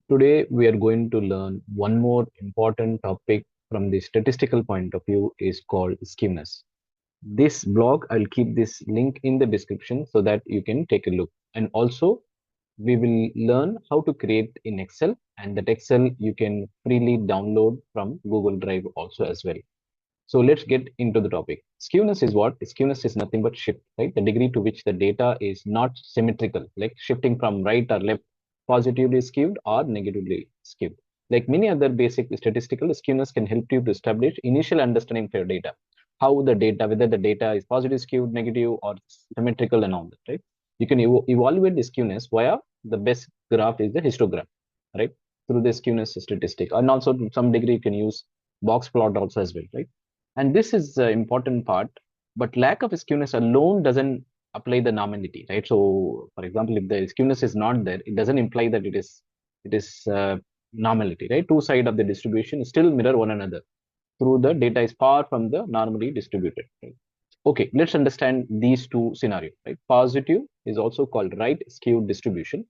Today, we are going to learn one more important topic from the statistical point of view is called skewness. This blog, I'll keep this link in the description so that you can take a look. And also, we will learn how to create in Excel, and that Excel you can freely download from Google Drive also as well. So let's get into the topic. Skewness is what? Skewness is nothing but shift, right? The degree to which the data is not symmetrical, like shifting from right or left, positively skewed or negatively skewed. Like many other basic statistical, skewness can help you to establish initial understanding of your data. How the data, whether the data is positive skewed, negative, or symmetrical and all that, right? You can evaluate the skewness via the best graph is the histogram, right? Through the skewness statistic. And also to some degree you can use box plot also as well, right? And this is the important part, but lack of skewness alone doesn't apply the normality, right? So, for example, if the skewness is not there, it doesn't imply that it is normality, right? Two sides of the distribution still mirror one another through the data is far from the normally distributed, right? Okay, let's understand these two scenarios, right? Positive is also called right skewed distribution.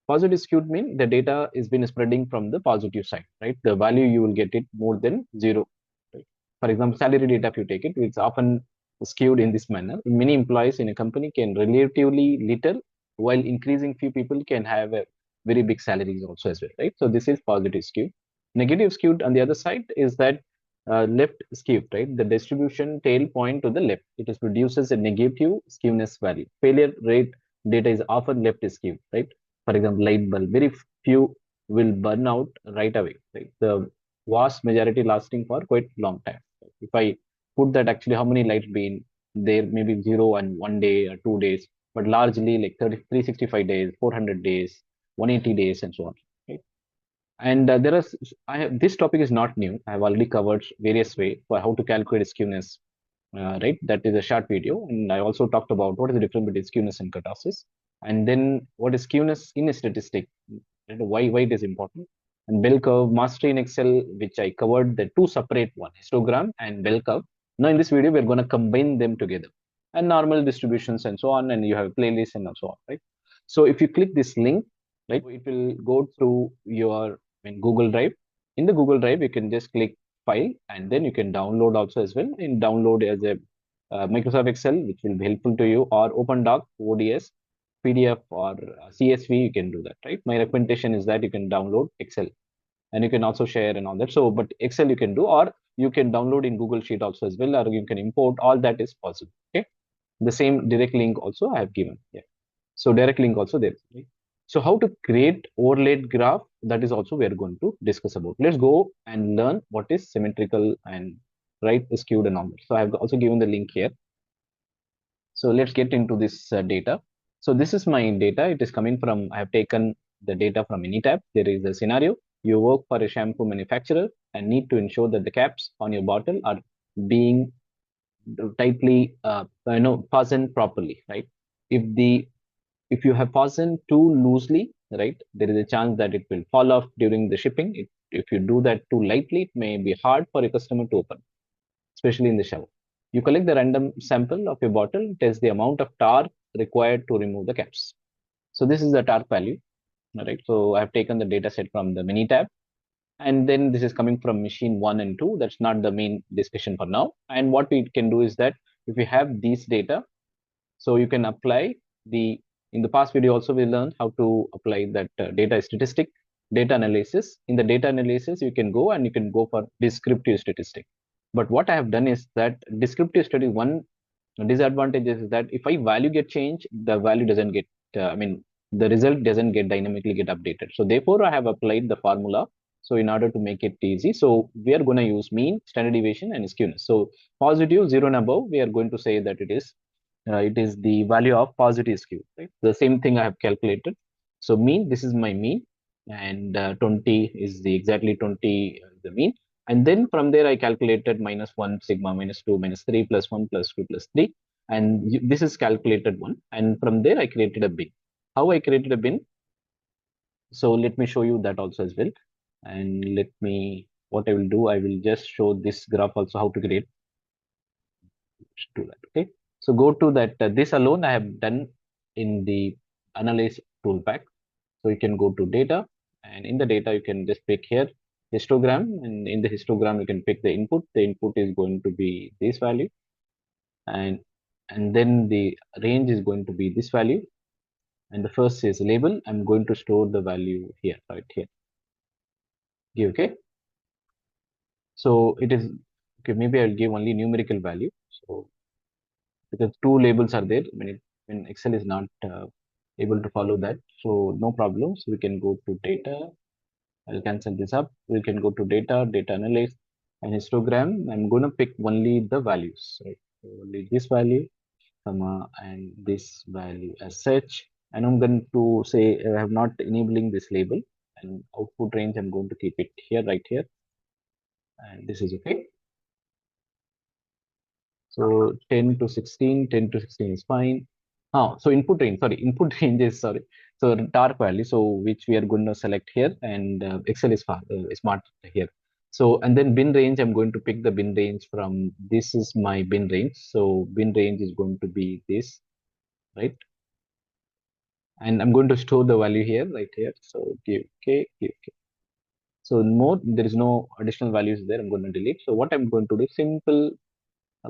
Positive skewed means the data is been spreading from the positive side, right? The value you will get it more than zero, right? For example, salary data, if you take it, it's often skewed in this manner. Many employees in a company can relatively little, while increasing few people can have a very big salaries also as well, right? So this is positive skewed. Negative skewed on the other side is that left skewed, right? The distribution tail point to the left. It is produces a negative skewness value. Failure rate data is often left skewed, right? For example, light bulb, very few will burn out right away, right? The vast majority lasting for quite long time. If I put that actually how many lights been there, maybe 0 and 1 day or 2 days, but largely like 30, 365 days, 400 days, 180 days, and so on. Right? And there are, this topic is not new. I have already covered various way for how to calculate skewness, right? That is a short video. And I also talked about what is the difference between skewness and kurtosis. And then what is skewness in a statistic, and why it is important. And bell curve, mastery in Excel, which I covered the two separate one, histogram and bell curve. Now in this video, we're going to combine them together and normal distributions and so on. And you have a playlist and so on, right? So if you click this link, right, it will go through your Google Drive. In the Google Drive, you can just click file and then you can download also as well. In download as a Microsoft Excel, which will be helpful to you, or OpenDoc, ODS, PDF, or CSV, you can do that, right? My recommendation is that you can download Excel and you can also share and all that. So, but Excel you can do, or you can download in Google Sheet also as well, or you can import, all that is possible. Okay. The same direct link also I have given. Yeah. So direct link also there. Right? So how to create overlaid graph, that is also we are going to discuss about. Let's go and learn what is symmetrical and right skewed and all that. So I have also given the link here. So let's get into this data. So this is my data. It is coming from, I have taken the data from Anytab. There is a scenario. You work for a shampoo manufacturer and need to ensure that the caps on your bottle are being tightly, fastened properly, right? If the if you have fastened too loosely, right, there is a chance that it will fall off during the shipping. If you do that too lightly, it may be hard for a customer to open, especially in the shower. You collect the random sample of your bottle, test the amount of tar required to remove the caps. So this is the tar value, right? So I've taken the data set from the mini tab, and then this is coming from machine 1 and 2. That's not the main discussion for now. And what we can do is that if we have these data, so you can apply the, in the past video also we learned how to apply that data statistic, data analysis. In the data analysis, you can go and you can go for descriptive statistic. But what I have done is that descriptive study, one disadvantage is that if I value get changed, the value doesn't get, the result doesn't get dynamically get updated. So therefore, I have applied the formula. So in order to make it easy, so we are going to use mean, standard deviation, and skewness. So positive 0 and above, we are going to say that it is the value of positive skew, right? The same thing I have calculated. So mean, this is my mean, and 20 is the exactly 20 the mean. And then from there, I calculated -1 sigma, -2, -3, +1, +2, +3. And this is calculated one. And from there, I created a bin. How I created a bin? So let me show you that also as well. And let me, what I will do, I will just show this graph also how to create. Let's do that. Okay. So go to that. This alone I have done in the analyze tool pack. So you can go to data And in the data, you can just pick here histogram, and in the histogram, you can pick the input. The input is going to be this value, and then the range is going to be this value. And the first is label. I'm going to store the value here, right here. Okay. So it is okay. Maybe I'll give only numerical value. So because two labels are there when Excel is not able to follow that. So no problems. We can go to data. I'll cancel this up. We can go to data, data analyze, and histogram. I'm going to pick only the values. Right? So only this value, comma, and this value as such. And I'm going to say I have not enabling this label, and output range I'm going to keep it here, right here, and this is okay. So 10 to 16, 10 to 16 is fine. So input range, sorry, input range is, sorry. So dark value, so which we are going to select here, and Excel is smart here. So, and then bin range, I'm going to pick the bin range from, this is my bin range. So bin range is going to be this, right? And I'm going to store the value here, right here. So give K, give K. So more, there is no additional values there. I'm going to delete. So what I'm going to do, simple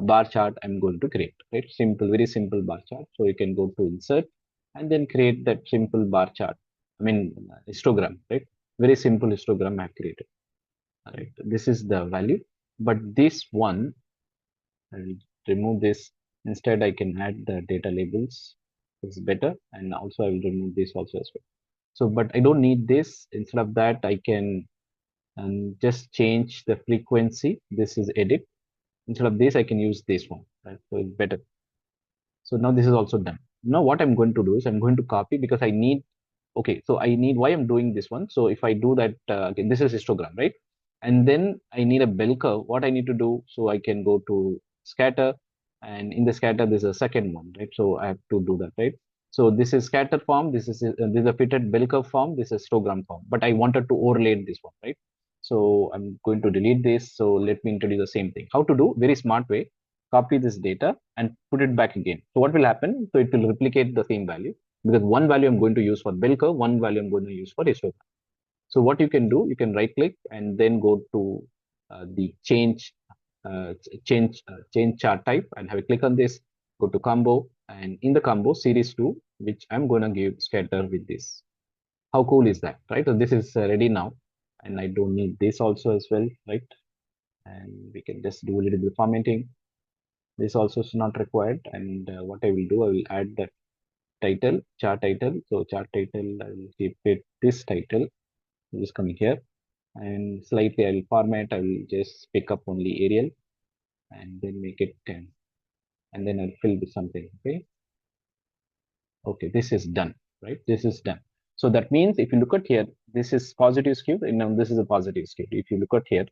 bar chart I'm going to create, right? Simple, very simple bar chart. So you can go to insert and then create that simple bar chart. I mean, histogram, right? Very simple histogram I've created. All right. This is the value, but this one, I will remove this. Instead, I can add the data labels. It's better. And also I will remove this also as well. So, but I don't need this. Instead of that, I can just change the frequency. This is edit. Instead of this, I can use this one, right? So it's better. So now this is also done. Now what I'm going to do is I'm going to copy because I need, okay, so I need, why I'm doing this one. So if I do that, again, this is histogram, right? And then I need a bell curve. What I need to do, so I can go to scatter, and in the scatter, there's a second one, right? So I have to do that, right? So this is scatter form. This is a fitted bell curve form. This is histogram form, but I wanted to overlay this one, right? So I'm going to delete this. So let me introduce the same thing. How to do? Very smart way. Copy this data and put it back again. So what will happen? So it will replicate the same value, because one value I'm going to use for bell curve, one value I'm going to use for histogram. So what you can do, you can right click and then go to the change chart type and have a click on this. Go to combo, and in the combo series 2, which I'm going to give scatter with this. How cool is that, right? So this is ready now, and I don't need this also as well, right? And we can just do a little bit of formatting. This also is not required. And what I will do, I will add the title, chart title. So chart title, I will keep it this title, just coming here, and slightly I will format. I will just pick up only Arial and then make it 10, and then I'll fill with something. Okay. Okay. This is done, right? This is done. So that means if you look at here, this is positive skewed, and now this is a positive skewed. If you look at here,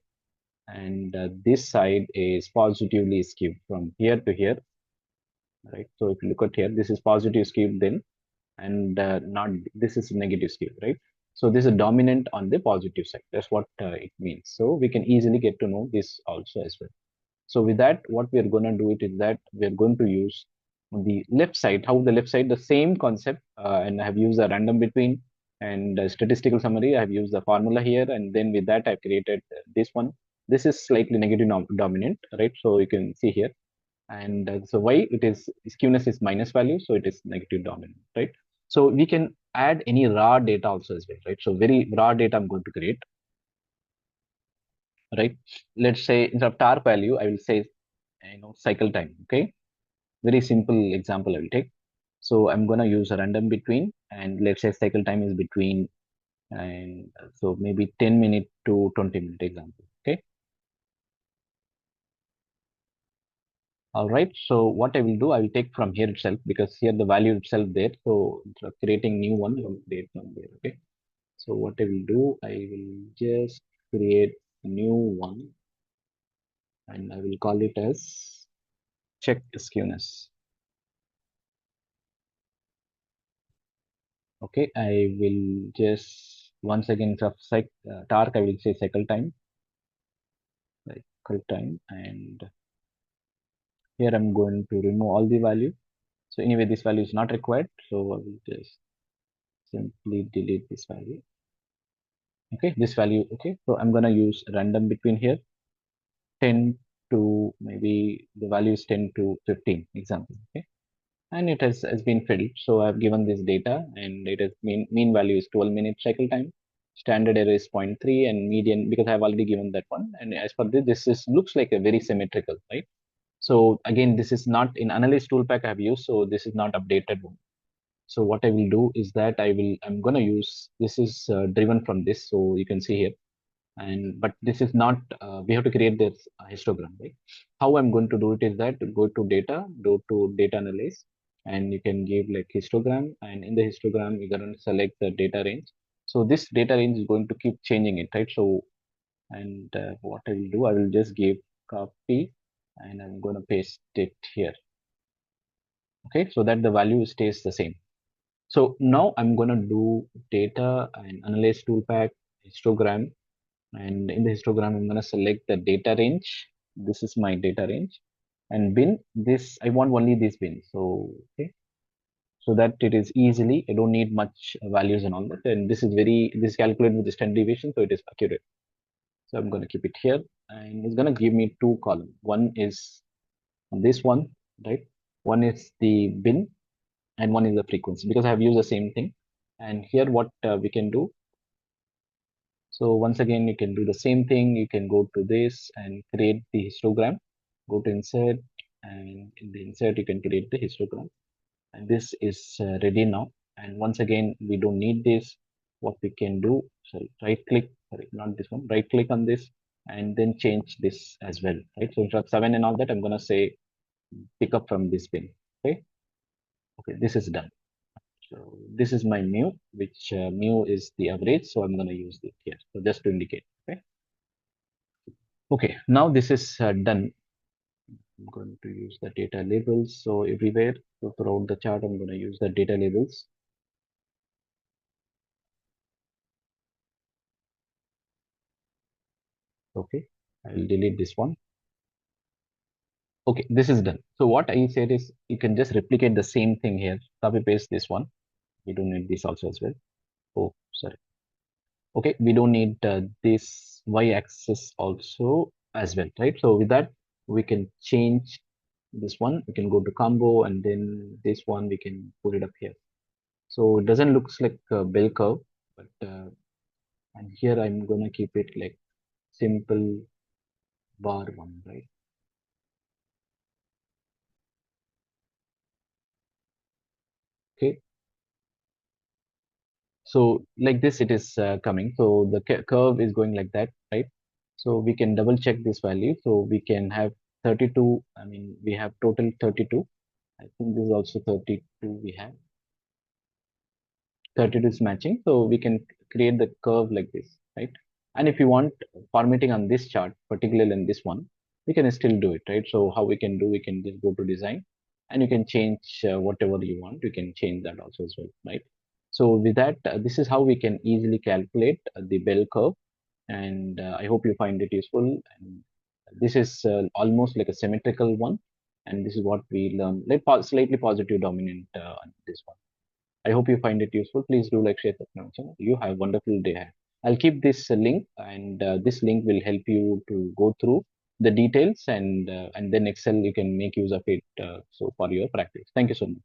and this side is positively skewed from here to here, right? So if you look at here, this is positive skewed then, and not, this is negative skewed, right? So this is dominant on the positive side. That's what it means. So we can easily get to know this also as well. So with that, what we are going to do it is that we are going to use on the left side, how the left side, the same concept, and I have used a random between and statistical summary. I have used the formula here, and then with that, I've created this one. This is slightly negative dominant, right? So you can see here. And so why it is, skewness is minus value, so it is negative dominant, right? So we can add any raw data also as well, right? So very raw data I'm going to create, right? Let's say instead of tar value, I will say, cycle time. Okay, very simple example I will take. So I'm gonna use a random between, and let's say cycle time is between, and so maybe 10 minute to 20-minute example. Okay. All right. So what I will do, I will take from here itself, because here the value itself there. So instead of creating new one, I will create from there. Okay. So what I will do, I will just create a new one, and I will call it as check skewness. Okay. I will just once again of dark, I will say cycle time, and here I'm going to remove all the value. So anyway, this value is not required. So I will just simply delete this value. Okay, this value. Okay, so I'm gonna use random between here 10 to maybe the value is 10 to 15 example. Okay, and it has been filled. So I've given this data and it is mean value is 12 minute cycle time. Standard error is zero point 0.3 and median because I've already given that one. And as for this is looks like a very symmetrical, right? So again, this is not in analyze toolpack I've used, so this is not updated one. So what I will do is that I'm gonna use this is driven from this, so you can see here. And but this is not we have to create this histogram, right? How I'm going to do it is that go to data, go to data analyze, and you can give like histogram, and in the histogram you're gonna select the data range. So this data range is going to keep changing it, right? So and what I will do, I will just give copy and I'm going to paste it here. Okay, so that the value stays the same. So now I'm going to do data and analyze toolpack histogram, and in the histogram I'm going to select the data range. This is my data range, and bin this I want only this bin. So okay, so that it is easily I don't need much values and all that, and this is calculated with the standard deviation, so it is accurate. So I'm going to keep it here, and it's going to give me two columns. One is this one, right? One is the bin and one is the frequency because I have used the same thing. And here what we can do. So once again, you can do the same thing. You can go to this and create the histogram. Go to insert, and in the insert, you can create the histogram. And this is ready now. And once again, we don't need this. What we can do, sorry, right click, sorry, not this one, right click on this and then change this as well, right? So instead of 7 and all that, I'm going to say pick up from this bin. Okay. Okay. This is done. So this is my mu, which mu is the average. So I'm going to use it here. So just to indicate. Okay. Okay. Now this is done. I'm going to use the data labels. So everywhere, so throughout the chart, I'm going to use the data labels. Okay. I will delete this one. Okay, this is done. So what I said is you can just replicate the same thing here. Copy paste this one. We don't need this also as well. Oh, sorry. Okay, we don't need this y-axis also as well, right? So with that, we can change this one. We can go to combo and then this one we can put it up here. So it doesn't looks like a bell curve, but and here I'm gonna keep it like simple bar one, right? Okay, so like this it is coming. So the curve is going like that, right? So we can double check this value. So we can have 32. I mean, we have total 32. I think this is also 32 we have. 32 is matching. So we can create the curve like this, right? And if you want formatting on this chart, particularly in this one, we can still do it, right? So how we can do, we can just go to design and you can change whatever you want. You can change that also as well, right? So with that, this is how we can easily calculate the bell curve. And I hope you find it useful. And this is almost like a symmetrical one. And this is what we learn, like slightly positive dominant on this one. I hope you find it useful. Please do like, share, subscribe. You have a wonderful day ahead. I'll keep this link, and this link will help you to go through the details, and then Excel you can make use of it. So for your practice. Thank you so much.